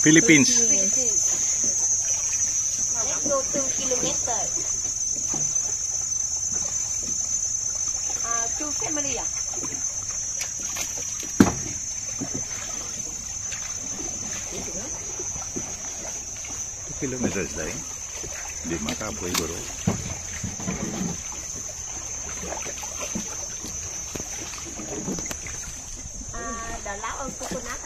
Philippines. Let's go 2 kilometers. 2 family. 2 kilometers dahil. Hindi makapoy guro. The lao of coconut.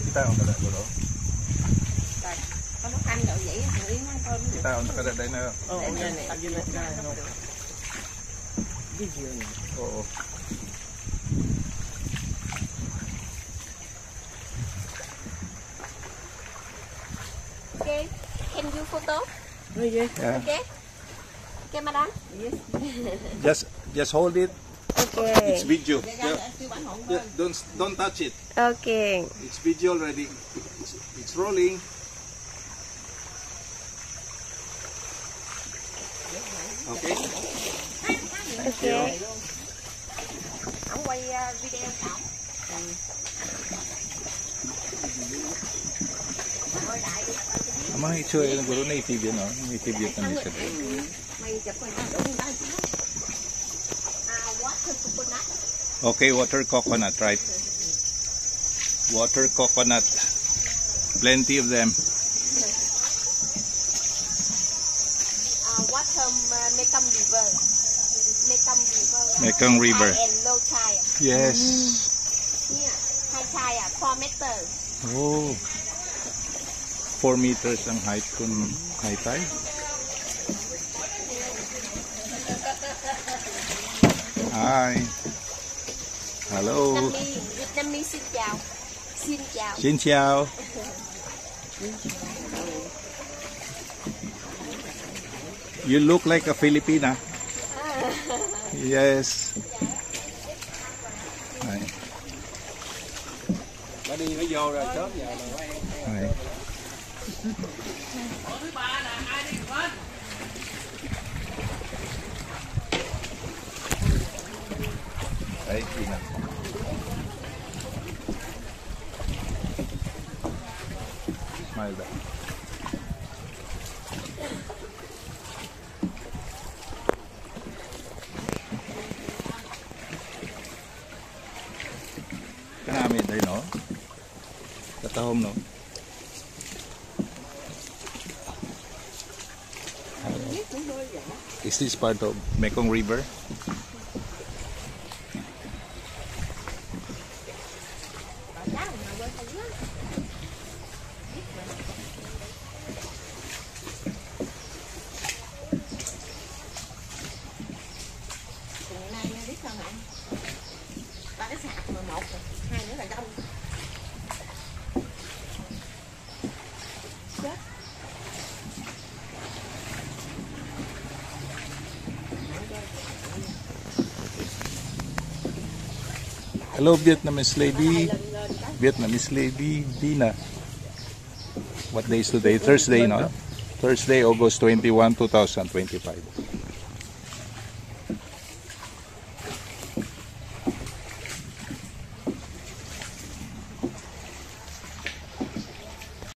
Kita ang kada guro. Có nấu canh đậu vậy thằng Yến ăn cơm. Kita ang kada dahil na. Oo. Okay, can you photo? Yeah. Okay. Okay, madam. Just hold it. Okay. It's video. Don't touch it. Okay. It's video already. It's rolling. Okay. Okay. Ông quay video cậu. Ang mga itsura ng guro na native yan, no? Native yan kami sa Mày chụp hình đủ ba chứ? Water coconut. Okay, water coconut, right? Water coconut. Plenty of them. Water Mekong River. Mekong River. High and low tide. Yes. Here, high tide 4 meters. Oh. 4 meters ang height kung high tide. Hi. Hello. Vietnamese xin chào. Xin chào. Xin chào. You look like a Filipina. Yes. Này. Nó đi nó vô rồi sớm giờ là quay. Này. Đấy, gì nào. Smile back. Cái namin đây no. Katahom no. Is this part of Mekong River? Hello Vietnamese lady. Vietnamese lady Dina. What day is today? Thursday, no? Thursday, August 21, 2025.